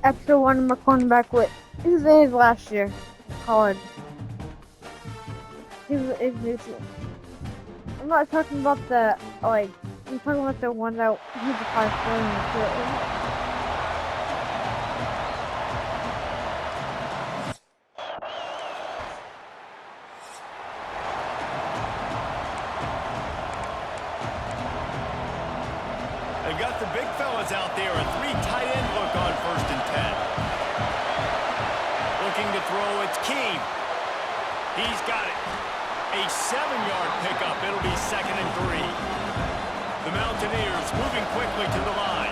extra one in my cornerback with his name last year. College. He was I'm not talking about the like. I'm talking about the one that he's a 5'7". They've got the big fellas out there. A 3 tight end look on 1st and 10. Looking to throw, it's Keem. He's got it. A 7-yard pickup. It'll be 2nd and 3. The Mountaineers moving quickly to the line.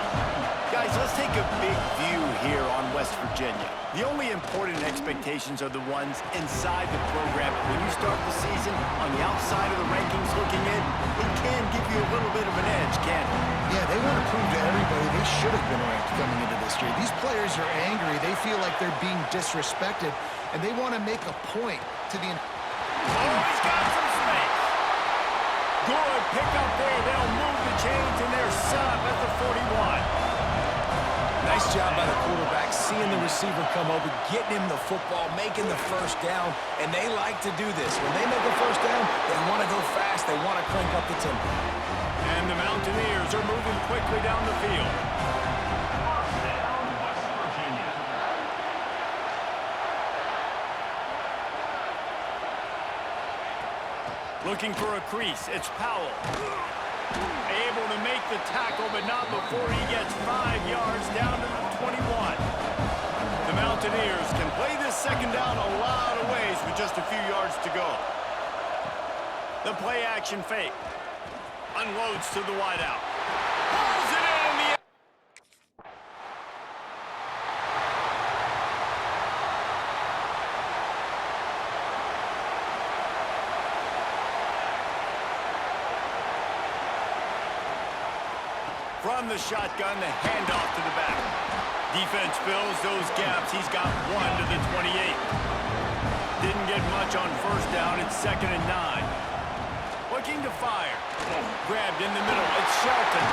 Guys, let's take a big view here on West Virginia. The only important expectations are the ones inside the program. When you start the season on the outside of the rankings looking in, it can give you a little bit of an edge, can't it? Yeah, they want to prove to everybody they should have been ranked coming into this year. These players are angry. They feel like they're being disrespected, and they want to make a point to the... Oh, he's got some space. Good pick up there. They'll move the chains, and they're set up at the 41. Nice job by the quarterback, seeing the receiver come over, getting him the football, making the first down, and they like to do this. When they make a first down, they want to go fast. They want to crank up the tempo. And the Mountaineers are moving quickly down the field. Looking for a crease. It's Powell. Able to make the tackle, but not before he gets 5 yards down to the 21. The Mountaineers can play this 2nd down a lot of ways with just a few yards to go. The play action fake. Unloads to the wideout. Pulls it in the... From the shotgun, the handoff to the back. Defense fills those gaps. He's got 1 to the 28. Didn't get much on 1st down. It's 2nd and 9. Looking to fire. Grabbed in the middle. It's Shelton.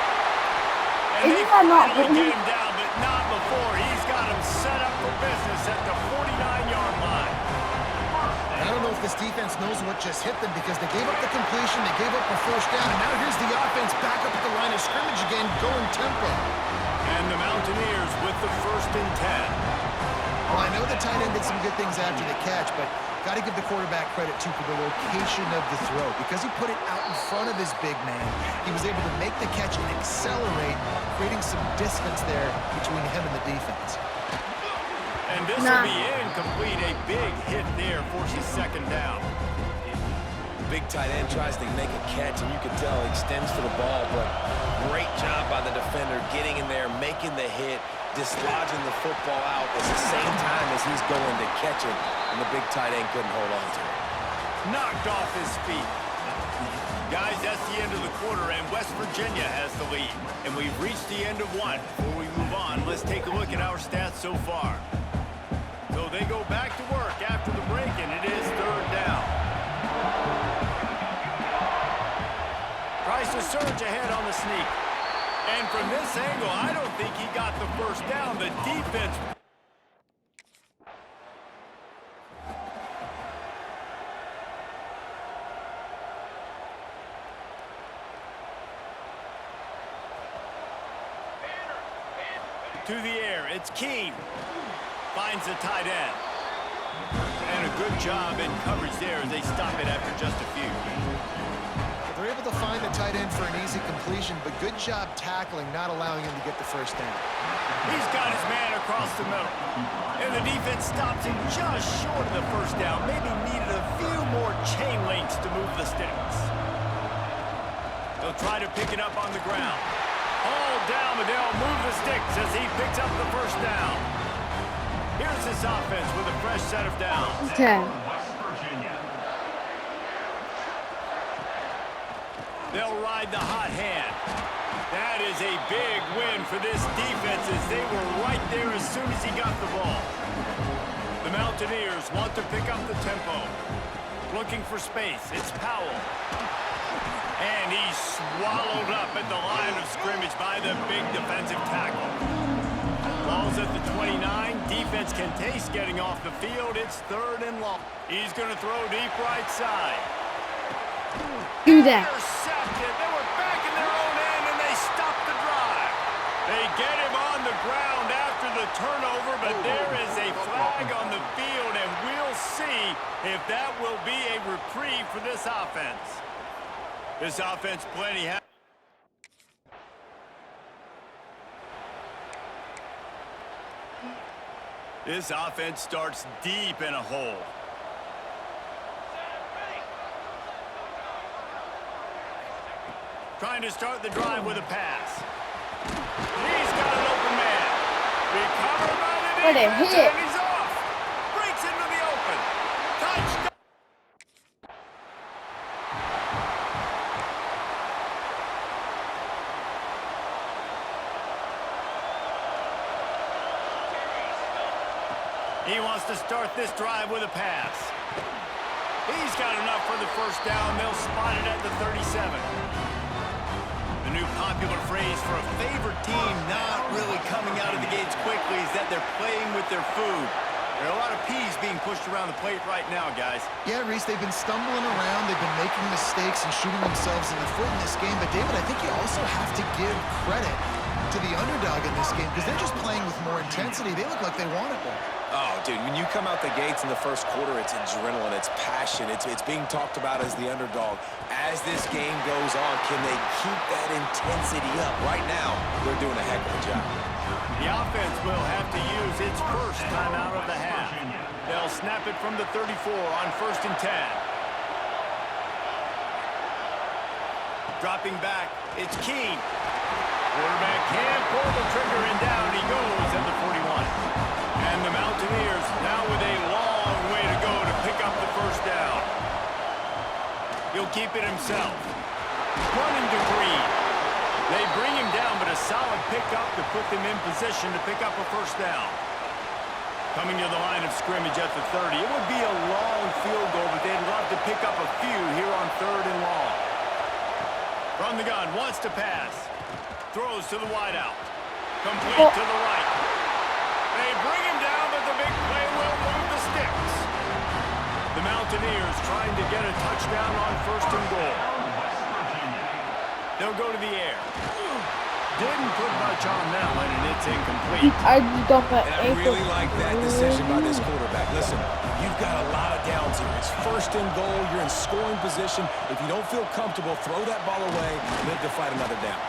And they finally get him down, but not before. He's got him set up for business at the 49-yard line. I don't know if this defense knows what just hit them because they gave up the completion, they gave up a 1st down, and now here's the offense back up at the line of scrimmage again, going tempo. And the Mountaineers with the 1st and 10. Well, I know the tight end did some good things after the catch, but got to give the quarterback credit, too, for the location of the throw. Because he put it out in front of his big man, he was able to make the catch and accelerate, creating some distance there between him and the defense. And this will be incomplete. A big hit there forces 2nd down. Big tight end tries to make a catch, and you can tell he extends for the ball, but great job by the defender getting in there, making the hit, dislodging the football out at the same time as he's going to catch it, and the big tight end couldn't hold on to it. Knocked off his feet. Guys, that's the end of the quarter, and West Virginia has the lead. And we've reached the end of 1. Before we move on, let's take a look at our stats so far. So they go back to work after the break, and it is 3rd down. Tries to surge ahead on the sneak. And from this angle, I don't think he got the 1st down. The defense... To the air, it's Keem. Finds the tight end. And a good job in coverage there as they stop it after just a few. They're able to find the tight end for an easy completion, but good job tackling, not allowing him to get the 1st down. He's got his man across the middle. And the defense stops him just short of the 1st down. Maybe needed a few more chain links to move the sticks. They'll try to pick it up on the ground. All down, but they'll move the sticks as he picks up the 1st down. Here's this offense with a fresh set of downs. Okay. They'll ride the hot hand. That is a big win for this defense as they were right there as soon as he got the ball. The Mountaineers want to pick up the tempo. Looking for space. It's Powell. And he's swallowed up at the line of scrimmage by the big defensive tackle. Ball's at the 29. offense can taste getting off the field. It's 3rd and long. He's going to throw deep right side. Do that. Intercepted. They were back in their own end, and they stopped the drive. They get him on the ground after the turnover, but there is a flag on the field, and we'll see if that will be a reprieve for this offense. This offense plenty happy. This offense starts deep in a hole. Trying to start the drive with a pass. He's got an open man. Recovered by the What a defense, hit. and he's off. Breaks into the open. Touchdown. He wants to start this drive with a pass. He's got enough for the first down. They'll spot it at the 37. The new popular phrase for a favorite team not really coming out of the gates quickly is that they're playing with their food. There are a lot of peas being pushed around the plate right now, guys. Yeah, Reese, they've been stumbling around. They've been making mistakes and shooting themselves in the foot in this game. But, David, I think you also have to give credit to the underdog in this game because they're just playing with more intensity. They look like they want it more. Oh, dude, when you come out the gates in the first quarter, it's adrenaline, it's passion, it's being talked about as the underdog. As this game goes on, can they keep that intensity up? Right now, they're doing a heck of a job. The offense will have to use its first timeout of the half. They'll snap it from the 34 on 1st and 10. Dropping back, it's Keene. Quarterback can't pull the trigger, and down he goes at the 41. And the Mountaineers now with a long way to go to pick up the first down. He'll keep it himself. Running to Green. They bring him down, but a solid pickup to put them in position to pick up a first down. Coming to the line of scrimmage at the 30. It would be a long field goal, but they'd love to pick up a few here on 3rd and long. From the gun, wants to pass. Throws to the wideout. Complete to the right. They bring him down, but the big play will move the sticks. The Mountaineers trying to get a touchdown on 1st and goal. They'll go to the air. Didn't put much on that one, and it's incomplete. I don't bet And I really like that decision by this quarterback. Listen, you've got a lot of downs here. It's 1st and goal. You're in scoring position. If you don't feel comfortable, throw that ball away, live to fight another down.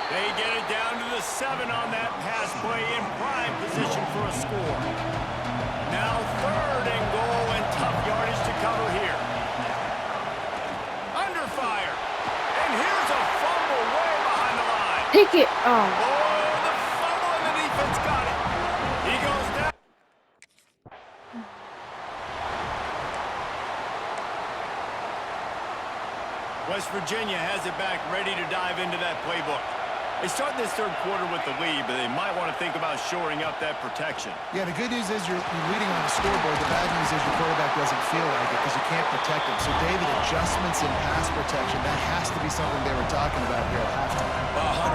They get it down to the 7 on that pass play in prime position for a score. Now 3rd and goal and tough yardage to cover here. Under fire. And here's a fumble way behind the line. Take it. Oh, the fumble and the defense got it. He goes down. West Virginia has it back, ready to dive into that playbook. They start this 3rd quarter with the lead, but they might want to think about shoring up that protection. Yeah, the good news is you're leading on the scoreboard. The bad news is your quarterback doesn't feel like it because you can't protect him. So, David, adjustments in pass protection, that has to be something they were talking about here at halftime.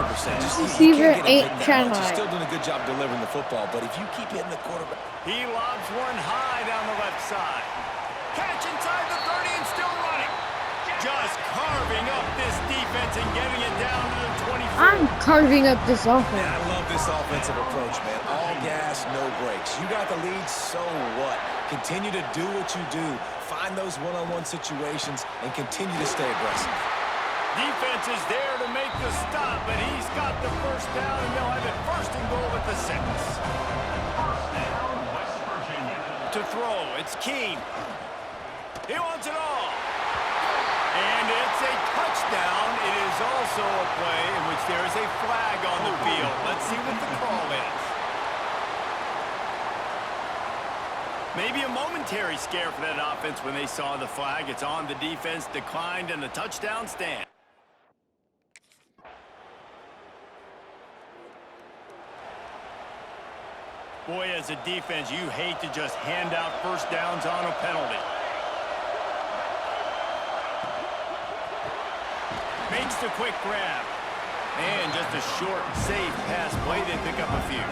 100%. Receiver ain't You're trying. still doing a good job delivering the football, but if you keep hitting the quarterback. He lobs one high down the left side. Catch inside the 30 and still running. Just carving up this defense and getting it down to the 24. I'm carving up this Man, offense. I love this offensive approach, man. All gas, no brakes. You got the lead, so what? Continue to do what you do. Find those one-on-one situations and continue to stay aggressive. Defense is there to make the stop, but he's got the first down, and they'll have it 1st and goal at the 6. To throw, it's Keene. He wants it all. And it's a touchdown. It is also a play in which there is a flag on the field. Let's see what the call is. Maybe a momentary scare for that offense when they saw the flag. It's on the defense, declined, and the touchdown stand. Boy, as a defense, you hate to just hand out first downs on a penalty. Makes the quick grab. And just a short, safe pass play. They pick up a few.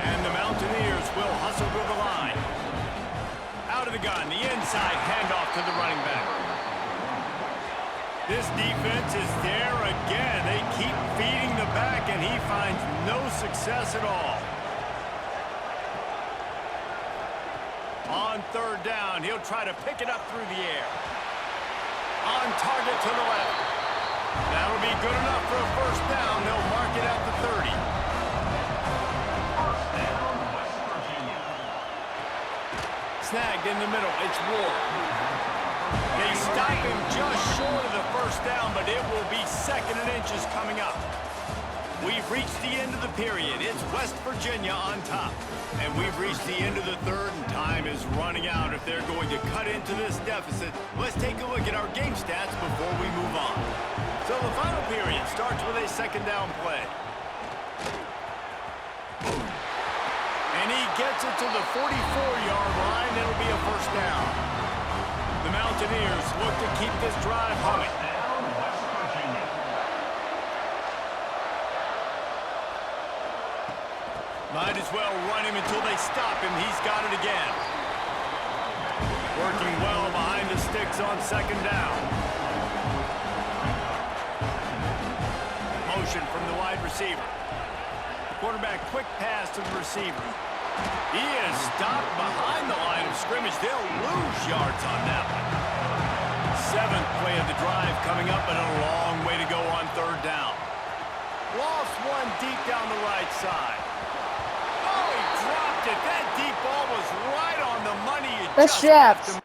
And the Mountaineers will gun. The inside handoff to the running back. This defense is there again. They keep feeding the back, and he finds no success at all. On third down, he'll try to pick it up through the air. On target to the left. That'll be good enough for a first down. They'll mark it at the 30. Snagged in the middle. It's Ward. They stop him just short of the first down, but it will be 2nd and inches coming up. We've reached the end of the period. It's West Virginia on top. And we've reached the end of the third, and time is running out if they're going to cut into this deficit. Let's take a look at our game stats before we move on. So the final period starts with a 2nd down play. And he gets it to the 44-yard line. It'll be a first down. The Mountaineers look to keep this drive humming. Might as well run him until they stop him. He's got it again. Working well behind the sticks on 2nd down. Motion from the wide receiver. Quarterback quick pass to the receiver. He is stopped behind the line of scrimmage. They'll lose yards on that one. 7th play of the drive coming up, but a long way to go on 3rd down. Lost one deep down the right side. Oh, he dropped it. That deep ball was right on the money. The Chefs.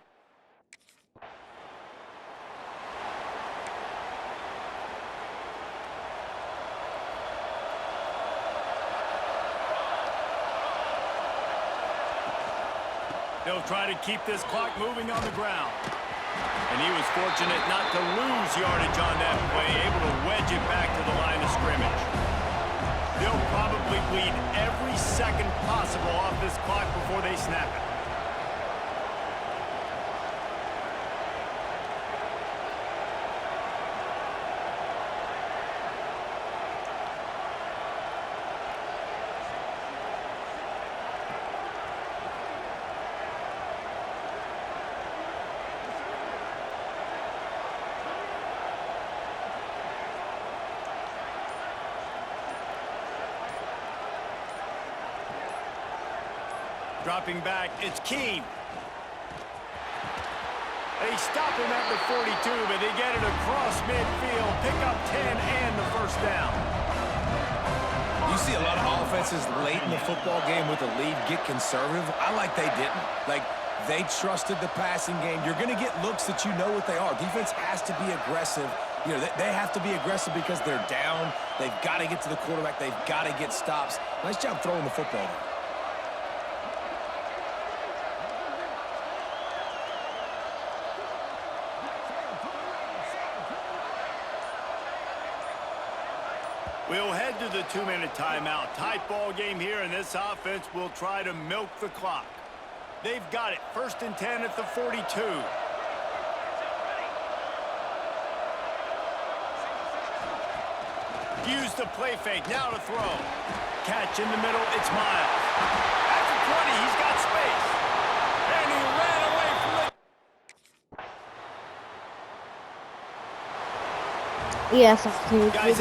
They'll try to keep this clock moving on the ground. And he was fortunate not to lose yardage on that play, able to wedge it back to the line of scrimmage. They'll probably bleed every second possible off this clock before they snap it. Dropping back, it's Keene. They stop him at the 42, but they get it across midfield, pick up 10 and the first down. You see a lot of offenses late in the football game with the lead get conservative. I like they didn't. Like, they trusted the passing game. You're going to get looks that you know what they are. Defense has to be aggressive. You know, they have to be aggressive because they're down. They've got to get to the quarterback. They've got to get stops. Nice job throwing the football. We'll head to the 2-minute timeout. Tight ball game here, and this offense will try to milk the clock. They've got it. 1st and 10 at the 42. Use the play fake. Now to throw. Catch in the middle. It's Miles. At the 20, he's got space. And he ran away from the... Yes, that's huge. Guys,